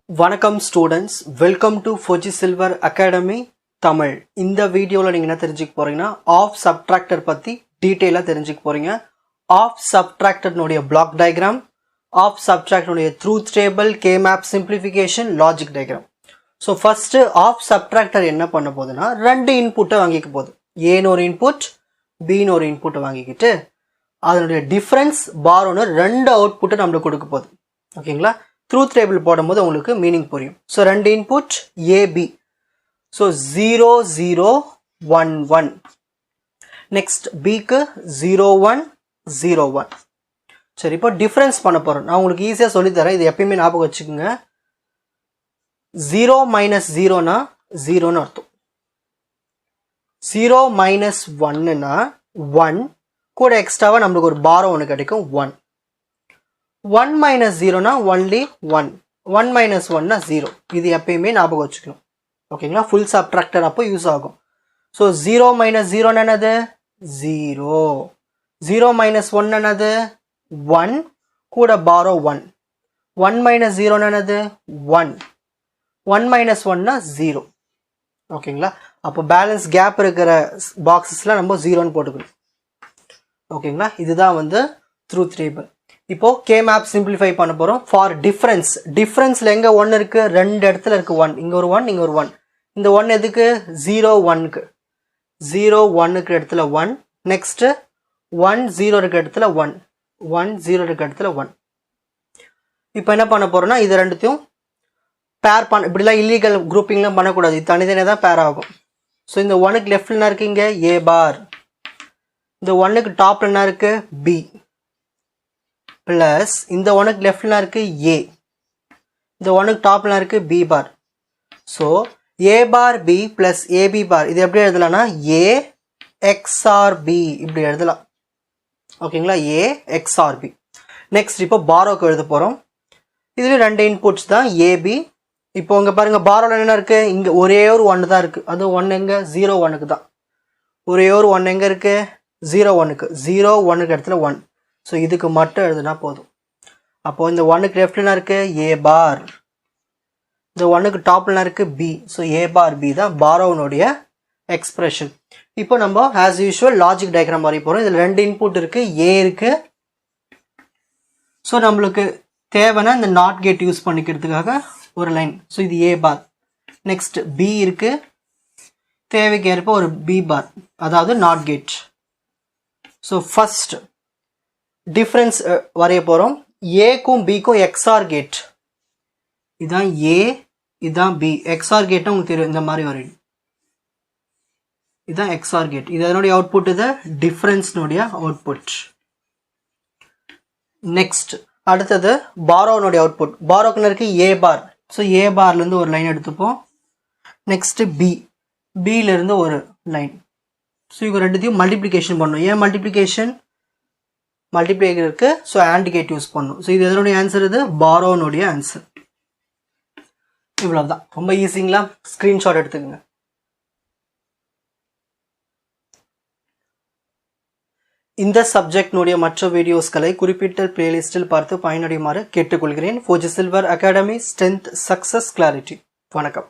வணக்கம் students, welcome to Fauji silver academy Tamil. இந்த வீடியோவில் நீங்கள் என்ன தெரிஞ்சுக்க போகிறீங்கன்னா ஆஃப் சப்ட்ராக்டர் பற்றி டீட்டெயிலாக தெரிஞ்சுக்க போகிறீங்க. ஆஃப் சப்ட்ராக்டர்னுடைய பிளாக் டயக்ராம், ஆஃப் சப்ட்ராக்டனுடைய truth table, K map simplification, logic diagram. So first of subtractor என்ன பண்ண போகுதுன்னா ரெண்டு இன்புட்டை வாங்கிக்க போகுது. ஏன்னு ஒரு இன்புட், பின்னு ஒரு இன்புட்டை வாங்கிக்கிட்டு அதனுடைய டிஃப்ரென்ஸ் பாரோன்னு ரெண்டு அவுட்புட்டை நம்மளுக்கு கொடுக்க போகுது. ஓகேங்களா? ட்ரூத் டேபிள் போடும்போது உங்களுக்கு மீனிங் புரியும். ஸோ ரெண்டு இன்புட் ஏபி. ஸோ 0 0 1 1. நெக்ஸ்ட் பிக்கு 0 1 0 1. சரி, இப்போ டிஃப்ரென்ஸ் பண்ண போகிறோம். நான் உங்களுக்கு ஈஸியாக சொல்லித்தரேன், இது எப்பயுமே ஞாபகம் வச்சுக்கோங்க. 0 மைனஸ் 0னா 0ன்னு அர்த்தம். 0 மைனஸ் 1னா 1 கூட எக்ஸ்ட்ராவாக நம்மளுக்கு ஒரு பாரம் ஒன்று கிடைக்கும் 1. 1 minus 0 only 1. 1 minus 1 0. இது எப்பயுமே ஞாபகம் வச்சுக்கணும். ஓகேங்களா? ஃபுல் சப்ட்ராக்டர் அப்போ யூஸ் ஆகும். ஸோ 0 minus 0 என்னது 0. 0 minus 1 என்னது 1 கூட பாரோ 1. 1 minus 0 என்னது 1. 1 minus 1 0. ஓகேங்களா? அப்போ பேலன்ஸ் கேப் இருக்கிற பாக்ஸஸ்லாம் நம்ம 0ன்னு போட்டுக்கணும். ஓகேங்களா? இதுதான் வந்து ட்ரூத் டேபிள். இப்போ கே மேப் சிம்பிளிஃபை பண்ண போகிறோம். ஃபார் டிஃப்ரென்ஸ், டிஃப்ரென்ஸில் எங்கே 1 இருக்குது, ரெண்டு இடத்துல இருக்குது 1. இங்கே ஒரு 1, இங்கே ஒரு 1. இந்த 1 எதுக்கு 0 1க்கு, 0 1க்கு இடத்துல 1. நெக்ஸ்ட்டு 1 0 இருக்க இடத்துல 1, 1 0 இருக்க இடத்துல 1. இப்போ என்ன பண்ண போகிறோம்னா இது ரெண்டுத்தையும் பேர் பண்ண, இப்படிலாம் இல்லீகல் குரூப்பிங்லாம் பண்ணக்கூடாது, இது தனித்தனியாக தான் பேர் ஆகும். ஸோ இந்த 1க்கு லெஃப்டில் என்ன இருக்குது, இங்கே ஏ பார். இந்த 1க்கு டாப்பில் என்ன இருக்குது பி. ப்ளஸ் இந்த 1க்கு லெஃப்ட்ல இருக்கு ஏ, இந்த 1க்கு டாப்ல இருக்கு பி பார். ஸோ ஏ பார் பி பிளஸ் ஏபி பார், இது எப்படி எழுதலாம்னா ஏ எக்ஸ்ஆர் பி இப்படி எழுதலாம். ஓகேங்களா? ஏ எக்ஸ்ஆர் பி. நெக்ஸ்ட் இப்போ பாரோக்கு எழுத போகிறோம். இதுல ரெண்டு இன்புட்ஸ் தான் ஏபி. இப்போ இங்கே பாருங்க, பாரோல என்ன இருக்கு, இங்கே ஒரே ஒரு 1 தான் இருக்கு. அது 1 எங்க 0 1க்கு தான். ஒரே ஒரு 1 எங்க இருக்கு 0 1க்கு, 0 1க்கு இடத்துல 1. ஸோ இதுக்கு மட்டும் எழுதுனா போதும். அப்போது இந்த 1க்கு லெஃப்ட்லாம் இருக்குது ஏ பார், இந்த 1க்கு டாப்லாம் இருக்குது பி. ஸோ ஏ பார் பி தான் பாரோனுடைய எக்ஸ்பிரஷன். இப்போ நம்ம ஆஸ் யூஷுவல் லாஜிக் டயக்ராம் வரைய போகிறோம். இதில் ரெண்டு இன்புட் இருக்குது, ஏ இருக்குது. ஸோ நம்மளுக்கு தேவைன்னா இந்த நாட் கேட் யூஸ் பண்ணிக்கிறதுக்காக ஒரு லைன். ஸோ இது ஏ பார். நெக்ஸ்ட் பி இருக்குது, தேவைக்கு ஏற்ப ஒரு பி பார், அதாவது not gate. So first difference வரைய போகிறோம். ஏக்கும் பிக்கும் எக்ஸ்ஆர் கேட். இதுதான் ஏ, இதுதான் பி. எக்ஸ்ஆர் கேட்னா உங்களுக்கு தெரியும், இந்த மாதிரி வரையும். இதுதான் எக்ஸ்ஆர் கேட். இது அதனுடைய அவுட்புட், இது டிஃப்ரென்ஸ்னுடைய அவுட்புட். நெக்ஸ்ட் அடுத்தது பாரோனுடைய அவுட்புட். பாரோக்குன்னு இருக்கு ஏ பார். ஸோ ஏ பார்லேருந்து ஒரு லைன் எடுத்துப்போம். நெக்ஸ்ட் பி, பியிலேருந்து ஒரு லைன். ஸோ இவங்க ரெண்டுத்தையும் மல்டிப்ளிகேஷன் பண்ணணும். ஏன் மல்டிப்ளிகேஷன், மல்டிப்ளேயர் இருக்கு. ஸோ ஆண்ட் கேட் யூஸ் பண்ணும். ஸோ இது எதனுடைய ஆன்சர், இது பாரோனுடைய ஆன்சர். இவ்வளவுதான், ரொம்ப ஈஸிங்களா? ஸ்கிரீன்ஷாட் எடுத்துக்கோங்க. இந்த சப்ஜெக்டினுடைய மற்ற வீடியோஸ்களை குறிப்பிட்ட பிளேலிஸ்டில் பார்த்து பயனடையுமாறு கேட்டுக்கொள்கிறேன். Fauji silver academy, strength, success, clarity. வணக்கம்.